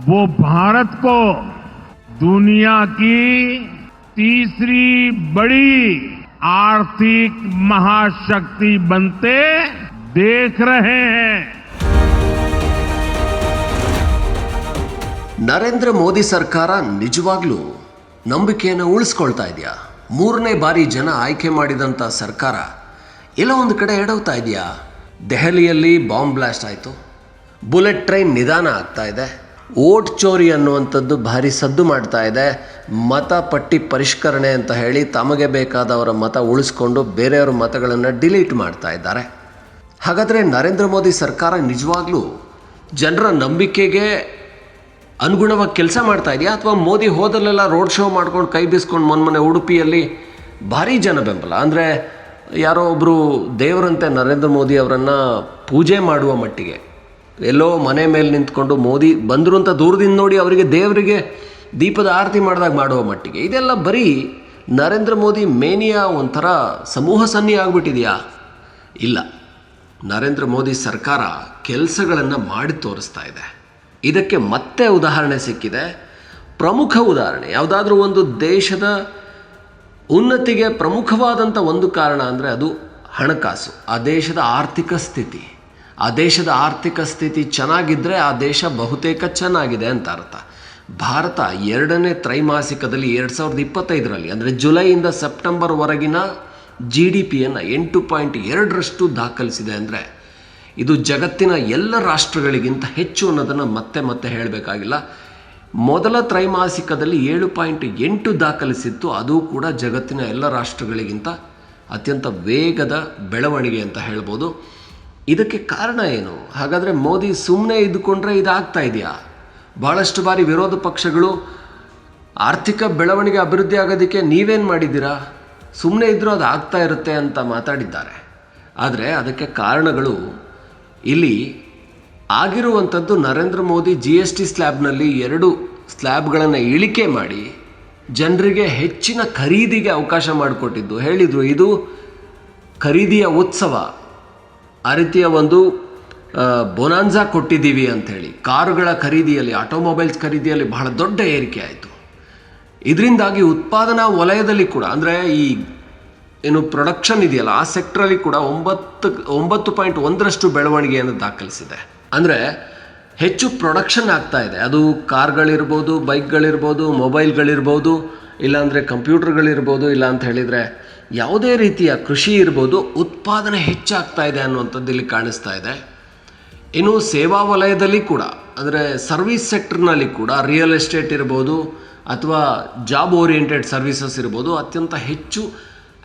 वो भारत को दुनिया की तीसरी बड़ी आर्थिक महाशक्ति बनते देख रहे हैं। ನರೇಂದ್ರ ಮೋದಿ ಸರ್ಕಾರ ನಿಜವಾಗ್ಲೂ ನಂಬಿಕೆಯನ್ನು ಉಳಿಸ್ಕೊಳ್ತಾ ಇದೆಯಾ? ಮೂರನೇ ಬಾರಿ ಜನ ಆಯ್ಕೆ ಮಾಡಿದಂಥ ಸರ್ಕಾರ ಎಲ್ಲ ಒಂದು ಕಡೆ ಎಡವ್ತಾ ಇದೆಯಾ? ದೆಹಲಿಯಲ್ಲಿ ಬಾಂಬ್ ಬ್ಲಾಸ್ಟ್ ಆಯಿತು, ಬುಲೆಟ್ ಟ್ರೈನ್ ನಿಧಾನ ಆಗ್ತಾ ಇದೆ, ವೋಟ್ ಚೋರಿ ಅನ್ನುವಂಥದ್ದು ಭಾರಿ ಸದ್ದು ಮಾಡ್ತಾ ಇದೆ, ಮತ ಪಟ್ಟಿ ಪರಿಷ್ಕರಣೆ ಅಂತ ಹೇಳಿ ತಮಗೆ ಬೇಕಾದವರ ಮತ ಉಳಿಸ್ಕೊಂಡು ಬೇರೆಯವರ ಮತಗಳನ್ನು ಡಿಲೀಟ್ ಮಾಡ್ತಾ ಇದ್ದಾರೆ. ಹಾಗಾದರೆ ನರೇಂದ್ರ ಮೋದಿ ಸರ್ಕಾರ ನಿಜವಾಗ್ಲೂ ಜನರ ನಂಬಿಕೆಗೆ ಅನುಗುಣವಾಗಿ ಕೆಲಸ ಮಾಡ್ತಾ ಇದೆಯಾ, ಅಥವಾ ಮೋದಿ ಹೋದಲ್ಲೆಲ್ಲ ರೋಡ್ ಶೋ ಮಾಡ್ಕೊಂಡು ಕೈ ಬೀಸ್ಕೊಂಡು ಮೊನ್ನೆ ಉಡುಪಿಯಲ್ಲಿ ಭಾರೀ ಜನ ಬೆಂಬಲ, ಅಂದರೆ ಯಾರೋ ಒಬ್ಬರು ದೇವರಂತೆ ನರೇಂದ್ರ ಮೋದಿ ಅವರನ್ನು ಪೂಜೆ ಮಾಡುವ ಮಟ್ಟಿಗೆ, ಎಲ್ಲೋ ಮನೆ ಮೇಲೆ ನಿಂತ್ಕೊಂಡು ಮೋದಿ ಬಂದರು ಅಂತ ದೂರದಿಂದ ನೋಡಿ ಅವರಿಗೆ ದೇವರಿಗೆ ದೀಪದ ಆರತಿ ಮಾಡಿದಾಗ ಮಾಡುವ ಮಟ್ಟಿಗೆ, ಇದೆಲ್ಲ ಬರೀ ನರೇಂದ್ರ ಮೋದಿ ಮೇನಿಯಾ ಒಂಥರ ಸಮೂಹ ಸನ್ನಿ ಆಗಿಬಿಟ್ಟಿದೆಯಾ? ಇಲ್ಲ, ನರೇಂದ್ರ ಮೋದಿ ಸರ್ಕಾರ ಕೆಲಸಗಳನ್ನು ಮಾಡಿ ತೋರಿಸ್ತಾ ಇದೆ. ಇದಕ್ಕೆ ಮತ್ತೆ ಉದಾಹರಣೆ ಸಿಕ್ಕಿದೆ. ಪ್ರಮುಖ ಉದಾಹರಣೆ, ಯಾವುದಾದ್ರೂ ಒಂದು ದೇಶದ ಉನ್ನತಿಗೆ ಪ್ರಮುಖವಾದಂಥ ಒಂದು ಕಾರಣ ಅಂದರೆ ಅದು ಹಣಕಾಸು, ಆ ದೇಶದ ಆರ್ಥಿಕ ಸ್ಥಿತಿ. ಆ ದೇಶದ ಆರ್ಥಿಕ ಸ್ಥಿತಿ ಚೆನ್ನಾಗಿದ್ದರೆ ಆ ದೇಶ ಬಹುತೇಕ ಚೆನ್ನಾಗಿದೆ ಅಂತ ಅರ್ಥ. ಭಾರತ ಎರಡನೇ ತ್ರೈಮಾಸಿಕದಲ್ಲಿ 2025ರಲ್ಲಿ ಅಂದರೆ ಜುಲೈಯಿಂದ ಸೆಪ್ಟೆಂಬರ್ವರೆಗಿನ GDPಯನ್ನು 8.2% ದಾಖಲಿಸಿದೆ. ಅಂದರೆ ಇದು ಜಗತ್ತಿನ ಎಲ್ಲ ರಾಷ್ಟ್ರಗಳಿಗಿಂತ ಹೆಚ್ಚು ಅನ್ನೋದನ್ನು ಮತ್ತೆ ಹೇಳಬೇಕಾಗಿಲ್ಲ. ಮೊದಲ ತ್ರೈಮಾಸಿಕದಲ್ಲಿ 7.8 ದಾಖಲಿಸಿತ್ತು, ಅದು ಕೂಡ ಜಗತ್ತಿನ ಎಲ್ಲ ರಾಷ್ಟ್ರಗಳಿಗಿಂತ ಅತ್ಯಂತ ವೇಗದ ಬೆಳವಣಿಗೆ ಅಂತ ಹೇಳ್ಬೋದು. ಇದಕ್ಕೆ ಕಾರಣ ಏನು? ಹಾಗಾದರೆ ಮೋದಿ ಸುಮ್ಮನೆ ಇದ್ದುಕೊಂಡ್ರೆ ಇದಾಗ್ತಾ ಇದೆಯಾ? ಭಾಳಷ್ಟು ಬಾರಿ ವಿರೋಧ ಪಕ್ಷಗಳು ಆರ್ಥಿಕ ಬೆಳವಣಿಗೆ ಅಭಿವೃದ್ಧಿ ಆಗೋದಕ್ಕೆ ನೀವೇನು ಮಾಡಿದ್ದೀರಾ, ಸುಮ್ಮನೆ ಇದ್ದರೂ ಅದು ಆಗ್ತಾ ಇರುತ್ತೆ ಅಂತ ಮಾತಾಡಿದ್ದಾರೆ. ಆದರೆ ಅದಕ್ಕೆ ಕಾರಣಗಳು ಇಲ್ಲಿ ಆಗಿರುವಂಥದ್ದು ನರೇಂದ್ರ ಮೋದಿ GST ಸ್ಲ್ಯಾಬ್ನಲ್ಲಿ 2 ಸ್ಲ್ಯಾಬ್ಗಳನ್ನು ಇಳಿಕೆ ಮಾಡಿ ಜನರಿಗೆ ಹೆಚ್ಚಿನ ಖರೀದಿಗೆ ಅವಕಾಶ ಮಾಡಿಕೊಟ್ಟಿದ್ದು. ಹೇಳಿದರು ಇದು ಖರೀದಿಯ ಉತ್ಸವ, ಆ ರೀತಿಯ ಒಂದು ಬೊನಾನ್ಸಾ ಕೊಟ್ಟಿದ್ದೀವಿ ಅಂಥೇಳಿ. ಕಾರುಗಳ ಖರೀದಿಯಲ್ಲಿ, ಆಟೋಮೊಬೈಲ್ಸ್ ಖರೀದಿಯಲ್ಲಿ ಬಹಳ ದೊಡ್ಡ ಏರಿಕೆ ಆಯಿತು. ಇದರಿಂದಾಗಿ ಉತ್ಪಾದನಾ ವಲಯದಲ್ಲಿ ಕೂಡ, ಅಂದರೆ ಈ ಏನು ಪ್ರೊಡಕ್ಷನ್ ಇದೆಯಲ್ಲ ಆ ಸೆಕ್ಟ್ರಲ್ಲಿ ಕೂಡ 9.1% ಬೆಳವಣಿಗೆಯನ್ನು ದಾಖಲಿಸಿದೆ. ಅಂದರೆ ಹೆಚ್ಚು ಪ್ರೊಡಕ್ಷನ್ ಆಗ್ತಾ ಇದೆ. ಅದು ಕಾರ್ಗಳಿರ್ಬೋದು, ಬೈಕ್ಗಳಿರ್ಬೋದು, ಮೊಬೈಲ್ಗಳಿರ್ಬೋದು, ಇಲ್ಲಾಂದರೆ ಕಂಪ್ಯೂಟರ್ಗಳಿರ್ಬೋದು, ಇಲ್ಲ ಅಂತ ಹೇಳಿದರೆ ಯಾವುದೇ ರೀತಿಯ ಕೃಷಿ ಇರ್ಬೋದು, ಉತ್ಪಾದನೆ ಹೆಚ್ಚಾಗ್ತಾ ಇದೆ ಅನ್ನುವಂಥದ್ದು ಇಲ್ಲಿ ಕಾಣಿಸ್ತಾ ಇದೆ. ಇನ್ನು ಸೇವಾ ವಲಯದಲ್ಲಿ ಕೂಡ, ಅಂದರೆ ಸರ್ವಿಸ್ ಸೆಕ್ಟರ್ನಲ್ಲಿ ಕೂಡ, ರಿಯಲ್ ಎಸ್ಟೇಟ್ ಇರ್ಬೋದು ಅಥವಾ ಜಾಬ್ ಓರಿಯೆಂಟೆಡ್ ಸರ್ವಿಸಸ್ ಇರ್ಬೋದು, ಅತ್ಯಂತ ಹೆಚ್ಚು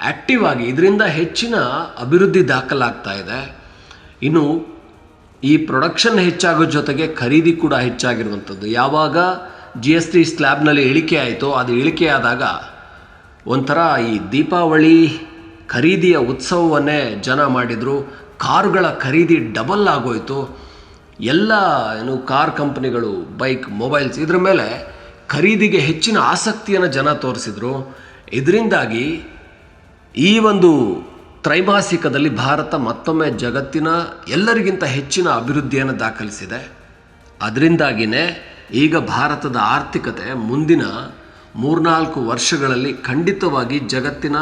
ಆ್ಯಕ್ಟಿವ್ ಆಗಿ ಇದರಿಂದ ಹೆಚ್ಚಿನ ಅಭಿವೃದ್ಧಿ ದಾಖಲಾಗ್ತಾ ಇದೆ. ಇನ್ನು ಈ ಪ್ರೊಡಕ್ಷನ್ ಹೆಚ್ಚಾಗೋ ಜೊತೆಗೆ ಖರೀದಿ ಕೂಡ ಹೆಚ್ಚಾಗಿರುವಂಥದ್ದು. ಯಾವಾಗ GST ಸ್ಲ್ಯಾಬ್ನಲ್ಲಿ ಇಳಿಕೆ ಆಯಿತೋ, ಅದು ಇಳಿಕೆ ಆದಾಗ ಒಂಥರ ಈ ದೀಪಾವಳಿ ಖರೀದಿಯ ಉತ್ಸವವನ್ನೇ ಜನ ಮಾಡಿದರು. ಕಾರುಗಳ ಖರೀದಿ ಡಬಲ್ ಆಗೋಯಿತು. ಎಲ್ಲ ಏನು ಕಾರ್ ಕಂಪ್ನಿಗಳು, ಬೈಕ್, ಮೊಬೈಲ್ಸ್ ಇದರ ಮೇಲೆ ಖರೀದಿಗೆ ಹೆಚ್ಚಿನ ಆಸಕ್ತಿಯನ್ನು ಜನ ತೋರಿಸಿದರು. ಇದರಿಂದಾಗಿ ಈ ಒಂದು ತ್ರೈಮಾಸಿಕದಲ್ಲಿ ಭಾರತ ಮತ್ತೊಮ್ಮೆ ಜಗತ್ತಿನ ಎಲ್ಲರಿಗಿಂತ ಹೆಚ್ಚಿನ ಅಭಿವೃದ್ಧಿಯನ್ನು ದಾಖಲಿಸಿದೆ. ಅದರಿಂದಾಗಿಯೇ ಈಗ ಭಾರತದ ಆರ್ಥಿಕತೆ ಮುಂದಿನ 3-4 ವರ್ಷಗಳಲ್ಲಿ ಖಂಡಿತವಾಗಿ ಜಗತ್ತಿನ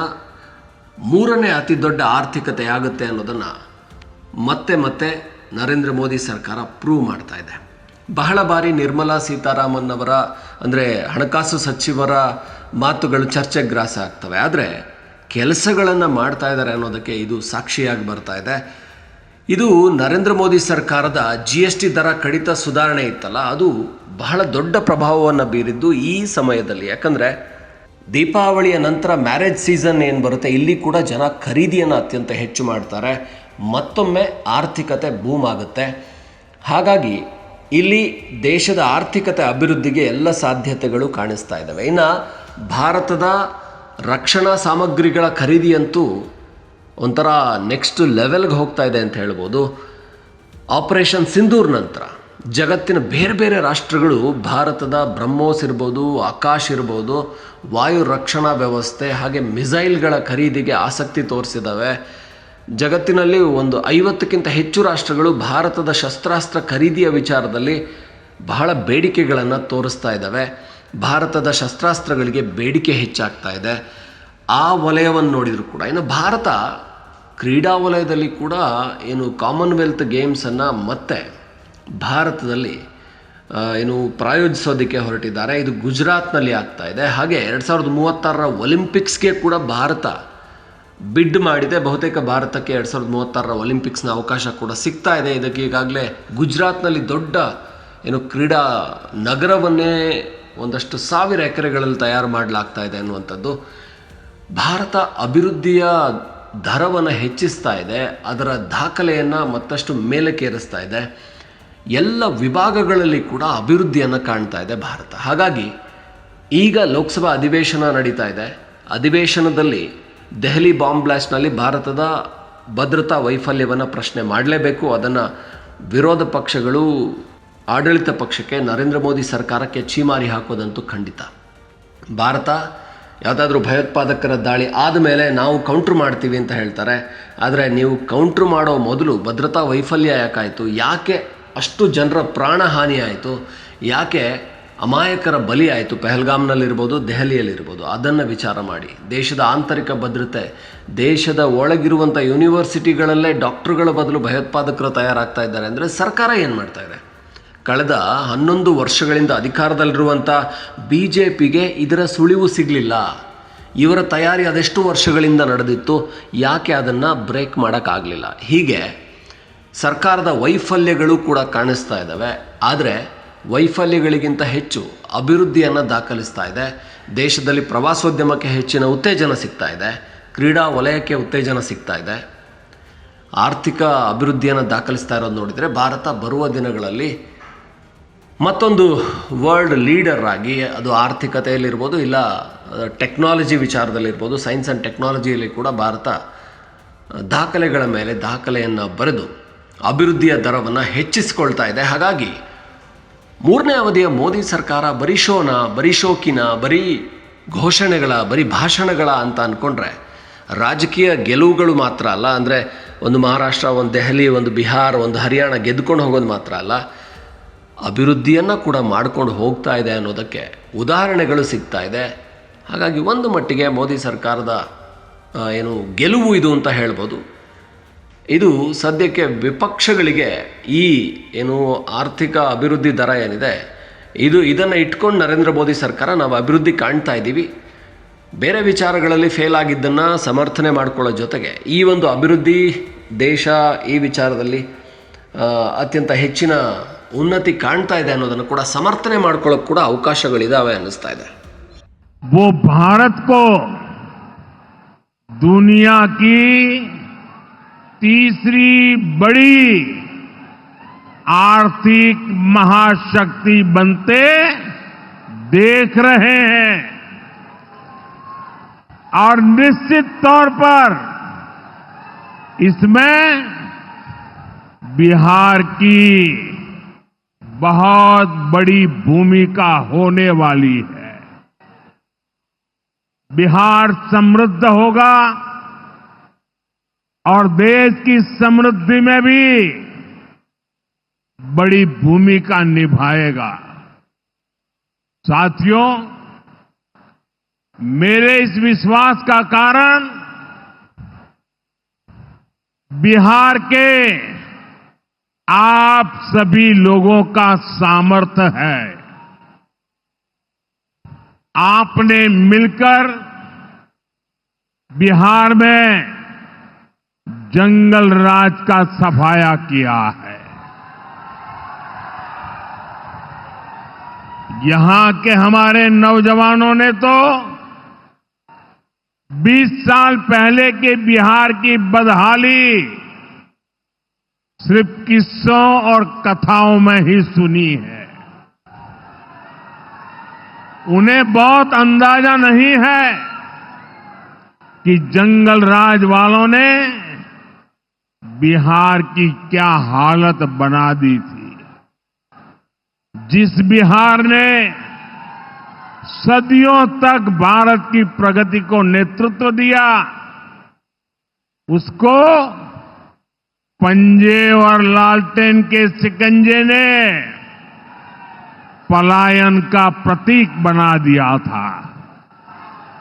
3ನೇ ಅತಿ ದೊಡ್ಡ ಆರ್ಥಿಕತೆ ಆಗುತ್ತೆ ಅನ್ನೋದನ್ನು ಮತ್ತೆ ನರೇಂದ್ರ ಮೋದಿ ಸರ್ಕಾರ ಪ್ರೂವ್ ಮಾಡ್ತಾ ಇದೆ. ಬಹಳ ಬಾರಿ ನಿರ್ಮಲಾ ಸೀತಾರಾಮನ್ ಅವರ, ಅಂದರೆ ಹಣಕಾಸು ಸಚಿವರ ಮಾತುಗಳು ಚರ್ಚೆಗೆ ಗ್ರಾಸ ಆಗ್ತವೆ. ಆದರೆ ಕೆಲಸಗಳನ್ನು ಮಾಡ್ತಾ ಇದ್ದಾರೆ ಅನ್ನೋದಕ್ಕೆ ಇದು ಸಾಕ್ಷಿಯಾಗಿ ಬರ್ತಾ ಇದೆ. ಇದು ನರೇಂದ್ರ ಮೋದಿ ಸರ್ಕಾರದ GST ದರ ಕಡಿತ ಸುಧಾರಣೆ ಇತ್ತಲ್ಲ, ಅದು ಬಹಳ ದೊಡ್ಡ ಪ್ರಭಾವವನ್ನು ಬೀರಿದ್ದು ಈ ಸಮಯದಲ್ಲಿ. ಯಾಕಂದರೆ ದೀಪಾವಳಿಯ ನಂತರ ಮ್ಯಾರೇಜ್ ಸೀಸನ್ ಏನು ಬರುತ್ತೆ, ಇಲ್ಲಿ ಕೂಡ ಜನ ಖರೀದಿಯನ್ನು ಅತ್ಯಂತ ಹೆಚ್ಚು ಮಾಡ್ತಾರೆ. ಮತ್ತೊಮ್ಮೆ ಆರ್ಥಿಕತೆ ಬೂಮ್ ಆಗುತ್ತೆ. ಹಾಗಾಗಿ ಇಲ್ಲಿ ದೇಶದ ಆರ್ಥಿಕತೆ ಅಭಿವೃದ್ಧಿಗೆ ಎಲ್ಲ ಸಾಧ್ಯತೆಗಳು ಕಾಣಿಸ್ತಾ ಇದ್ದಾವೆ. ಇನ್ನು ಭಾರತದ ರಕ್ಷಣಾ ಸಾಮಗ್ರಿಗಳ ಖರೀದಿಯಂತೂ ಒಂಥರ ನೆಕ್ಸ್ಟ್ ಲೆವೆಲ್ಗೆ ಹೋಗ್ತಾ ಇದೆ ಅಂತ ಹೇಳ್ಬೋದು. ಆಪರೇಷನ್ ಸಿಂಧೂರ್ ನಂತರ ಜಗತ್ತಿನ ಬೇರೆ ರಾಷ್ಟ್ರಗಳು ಭಾರತದ ಬ್ರಹ್ಮೋಸ್ ಇರ್ಬೋದು, ಆಕಾಶ್ ಇರ್ಬೋದು, ವಾಯು ರಕ್ಷಣಾ ವ್ಯವಸ್ಥೆ ಹಾಗೆ ಮಿಸೈಲ್ಗಳ ಖರೀದಿಗೆ ಆಸಕ್ತಿ ತೋರಿಸಿದ್ದಾವೆ. ಜಗತ್ತಿನಲ್ಲಿ ಒಂದು 50ಕ್ಕಿಂತ ಹೆಚ್ಚು ರಾಷ್ಟ್ರಗಳು ಭಾರತದ ಶಸ್ತ್ರಾಸ್ತ್ರ ಖರೀದಿಯ ವಿಚಾರದಲ್ಲಿ ಬಹಳ ಬೇಡಿಕೆಗಳನ್ನು ತೋರಿಸ್ತಾ ಇದ್ದಾವೆ. ಭಾರತದ ಶಸ್ತ್ರಾಸ್ತ್ರಗಳಿಗೆ ಬೇಡಿಕೆ ಹೆಚ್ಚಾಗ್ತಾ ಇದೆ. ಆ ವಲಯವನ್ನು ನೋಡಿದರೂ ಕೂಡ ಇನ್ನು ಭಾರತ ಕ್ರೀಡಾ ವಲಯದಲ್ಲಿ ಕೂಡ ಏನು ಕಾಮನ್ವೆಲ್ತ್ ಗೇಮ್ಸನ್ನು ಮತ್ತೆ ಭಾರತದಲ್ಲಿ ಏನು ಪ್ರಾಯೋಜಿಸೋದಕ್ಕೆ ಹೊರಟಿದ್ದಾರೆ. ಇದು ಗುಜರಾತ್ನಲ್ಲಿ ಆಗ್ತಾ ಇದೆ. ಹಾಗೆ 2036 ಒಲಿಂಪಿಕ್ಸ್ಗೆ ಕೂಡ ಭಾರತ ಬಿಡ್ ಮಾಡಿದೆ. ಬಹುತೇಕ ಭಾರತಕ್ಕೆ 2036 ಒಲಿಂಪಿಕ್ಸ್ನ ಅವಕಾಶ ಕೂಡ ಸಿಗ್ತಾ ಇದೆ. ಇದಕ್ಕೆ ಈಗಾಗಲೇ ಗುಜರಾತ್ನಲ್ಲಿ ದೊಡ್ಡ ಏನು ಕ್ರೀಡಾ ನಗರವನ್ನೇ ಒಂದಷ್ಟು ಸಾವಿರ ಎಕರೆಗಳಲ್ಲಿ ತಯಾರು ಮಾಡಲಾಗ್ತಾ ಇದೆ ಅನ್ನುವಂಥದ್ದು. ಭಾರತ ಅಭಿವೃದ್ಧಿಯ ದರವನ್ನು ಹೆಚ್ಚಿಸ್ತಾ ಇದೆ, ಅದರ ದಾಖಲೆಯನ್ನು ಮತ್ತಷ್ಟು ಮೇಲಕ್ಕೇರಿಸ್ತಾ ಇದೆ. ಎಲ್ಲ ವಿಭಾಗಗಳಲ್ಲಿ ಕೂಡ ಅಭಿವೃದ್ಧಿಯನ್ನು ಕಾಣ್ತಾ ಇದೆ ಭಾರತ. ಹಾಗಾಗಿ ಈಗ ಲೋಕಸಭಾ ಅಧಿವೇಶನ ನಡೀತಾ ಇದೆ. ಅಧಿವೇಶನದಲ್ಲಿ ದೆಹಲಿ ಬಾಂಬ್ ಬ್ಲಾಸ್ಟ್ನಲ್ಲಿ ಭಾರತದ ಭದ್ರತಾ ವೈಫಲ್ಯವನ್ನು ಪ್ರಶ್ನೆ ಮಾಡಲೇಬೇಕು. ಅದನ್ನು ವಿರೋಧ ಪಕ್ಷಗಳು ಆಡಳಿತ ಪಕ್ಷಕ್ಕೆ, ನರೇಂದ್ರ ಮೋದಿ ಸರ್ಕಾರಕ್ಕೆ ಛೀಮಾರಿ ಹಾಕೋದಂತೂ ಖಂಡಿತ. ಭಾರತ ಯಾವುದಾದ್ರೂ ಭಯೋತ್ಪಾದಕರ ದಾಳಿ ಆದಮೇಲೆ ನಾವು ಕೌಂಟ್ರ್ ಮಾಡ್ತೀವಿ ಅಂತ ಹೇಳ್ತಾರೆ. ಆದರೆ ನೀವು ಕೌಂಟ್ರ್ ಮಾಡೋ ಮೊದಲು ಭದ್ರತಾ ವೈಫಲ್ಯ ಯಾಕಾಯಿತು, ಯಾಕೆ ಅಷ್ಟು ಜನರ ಪ್ರಾಣಹಾನಿ ಆಯಿತು, ಯಾಕೆ ಅಮಾಯಕರ ಬಲಿ ಆಯಿತು, ಪೆಹಲ್ಗಾಮ್ನಲ್ಲಿರ್ಬೋದು, ದೆಹಲಿಯಲ್ಲಿರ್ಬೋದು, ಅದನ್ನು ವಿಚಾರ ಮಾಡಿ. ದೇಶದ ಆಂತರಿಕ ಭದ್ರತೆ, ದೇಶದ ಒಳಗಿರುವಂಥ ಯೂನಿವರ್ಸಿಟಿಗಳಲ್ಲೇ ಡಾಕ್ಟ್ರುಗಳ ಬದಲು ಭಯೋತ್ಪಾದಕರು ತಯಾರಾಗ್ತಾ ಇದ್ದಾರೆ ಅಂದರೆ ಸರ್ಕಾರ ಏನು ಮಾಡ್ತಾ ಇದೆ? ಕಳೆದ 11 ವರ್ಷಗಳಿಂದ ಅಧಿಕಾರದಲ್ಲಿರುವಂಥ BJPಗೆ ಇದರ ಸುಳಿವು ಸಿಗಲಿಲ್ಲ. ಇವರ ತಯಾರಿ ಅದೆಷ್ಟು ವರ್ಷಗಳಿಂದ ನಡೆದಿತ್ತು, ಯಾಕೆ ಅದನ್ನು ಬ್ರೇಕ್ ಮಾಡೋಕ್ಕಾಗಲಿಲ್ಲ? ಹೀಗೆ ಸರ್ಕಾರದ ವೈಫಲ್ಯಗಳು ಕೂಡ ಕಾಣಿಸ್ತಾ ಇದ್ದಾವೆ. ಆದರೆ ವೈಫಲ್ಯಗಳಿಗಿಂತ ಹೆಚ್ಚು ಅಭಿವೃದ್ಧಿಯನ್ನು ದಾಖಲಿಸ್ತಾ ಇದೆ. ದೇಶದಲ್ಲಿ ಪ್ರವಾಸೋದ್ಯಮಕ್ಕೆ ಹೆಚ್ಚಿನ ಉತ್ತೇಜನ ಸಿಗ್ತಾ ಇದೆ, ಕ್ರೀಡಾ ವಲಯಕ್ಕೆ ಉತ್ತೇಜನ ಸಿಗ್ತಾ ಇದೆ, ಆರ್ಥಿಕ ಅಭಿವೃದ್ಧಿಯನ್ನು ದಾಖಲಿಸ್ತಾ ಇರೋದು ನೋಡಿದರೆ ಭಾರತ ಬರುವ ದಿನಗಳಲ್ಲಿ ಮತ್ತೊಂದು ವರ್ಲ್ಡ್ ಲೀಡರ್ ಆಗಿ, ಅದು ಆರ್ಥಿಕತೆಯಲ್ಲಿರ್ಬೋದು, ಇಲ್ಲ ಟೆಕ್ನಾಲಜಿ ವಿಚಾರದಲ್ಲಿರ್ಬೋದು, ಸೈನ್ಸ್ ಆ್ಯಂಡ್ ಟೆಕ್ನಾಲಜಿಯಲ್ಲಿ ಕೂಡ ಭಾರತ ದಾಖಲೆಗಳ ಮೇಲೆ ದಾಖಲೆಯನ್ನು ಬರೆದು ಅಭಿವೃದ್ಧಿಯ ದರವನ್ನು ಹೆಚ್ಚಿಸಿಕೊಳ್ತಾ ಇದೆ. ಹಾಗಾಗಿ 3ನೇ ಅವಧಿಯ ಮೋದಿ ಸರ್ಕಾರ ಬರೀ ಶೋನ, ಬರೀ ಶೋಕಿನ, ಬರೀ ಘೋಷಣೆಗಳ, ಬರೀ ಭಾಷಣಗಳ ಅಂತ ಅಂದ್ಕೊಂಡ್ರೆ ರಾಜಕೀಯ ಗೆಲುವುಗಳು ಮಾತ್ರ ಅಲ್ಲ, ಅಂದರೆ ಒಂದು ಮಹಾರಾಷ್ಟ್ರ, ಒಂದು ದೆಹಲಿ, ಒಂದು ಬಿಹಾರ್, ಒಂದು ಹರಿಯಾಣ ಗೆದ್ದುಕೊಂಡು ಹೋಗೋದು ಮಾತ್ರ ಅಲ್ಲ, ಅಭಿವೃದ್ಧಿಯನ್ನು ಕೂಡ ಮಾಡ್ಕೊಂಡು ಹೋಗ್ತಾ ಇದೆ ಅನ್ನೋದಕ್ಕೆ ಉದಾಹರಣೆಗಳು ಸಿಗ್ತಾ ಇದೆ. ಹಾಗಾಗಿ ಒಂದು ಮಟ್ಟಿಗೆ ಮೋದಿ ಸರ್ಕಾರದ ಏನು ಗೆಲುವು ಇದು ಅಂತ ಹೇಳ್ಬೋದು. ಇದು ಸದ್ಯಕ್ಕೆ ವಿಪಕ್ಷಗಳಿಗೆ ಈ ಏನು ಆರ್ಥಿಕ ಅಭಿವೃದ್ಧಿ ದರ ಏನಿದೆ, ಇದನ್ನು ಇಟ್ಕೊಂಡು ನರೇಂದ್ರ ಮೋದಿ ಸರ್ಕಾರ ನಾವು ಅಭಿವೃದ್ಧಿ ಕಾಣ್ತಾ ಇದ್ದೀವಿ, ಬೇರೆ ವಿಚಾರಗಳಲ್ಲಿ ಫೇಲ್ ಆಗಿದ್ದನ್ನು ಸಮರ್ಥನೆ ಮಾಡ್ಕೊಳ್ಳೋ ಜೊತೆಗೆ ಈ ಒಂದು ಅಭಿವೃದ್ಧಿ ದೇಶ ಈ ವಿಚಾರದಲ್ಲಿ ಅತ್ಯಂತ ಹೆಚ್ಚಿನ ಉನ್ನತಿ ಕಾಣ್ತಾ ಇದೆ ಅನ್ನೋದನ್ನು ಕೂಡ ಸಮರ್ಥನೆ ಮಾಡ್ಕೊಳ್ಳೋಕೆ ಕೂಡ ಅವಕಾಶಗಳಿದಾವೆ ಅನ್ನಿಸ್ತಾ ಇದೆ. वो भारत को दुनिया की तीसरी बड़ी आर्थिक महाशक्ति बनते देख रहे हैं और निश्चित तौर पर इसमें बिहार की बहुत बड़ी भूमिका होने वाली है. बिहार समृद्ध होगा और देश की समृद्धि में भी बड़ी भूमिका निभाएगा. साथियों, मेरे इस विश्वास का कारण बिहार के आप सभी लोगों का सामर्थ्य है. आपने मिलकर बिहार में जंगल राज का सफाया किया है. यहां के हमारे नौजवानों ने तो 20 साल पहले के बिहार की बदहाली सिर्फ किस्सों और कथाओं में ही सुनी है. उन्हें बहुत अंदाजा नहीं है कि जंगल राज वालों ने बिहार की क्या हालत बना दी थी. जिस बिहार ने सदियों तक भारत की प्रगति को नेतृत्व दिया, उसको पंजे और लालटेन के शिकंजे ने पलायन का प्रतीक बना दिया था।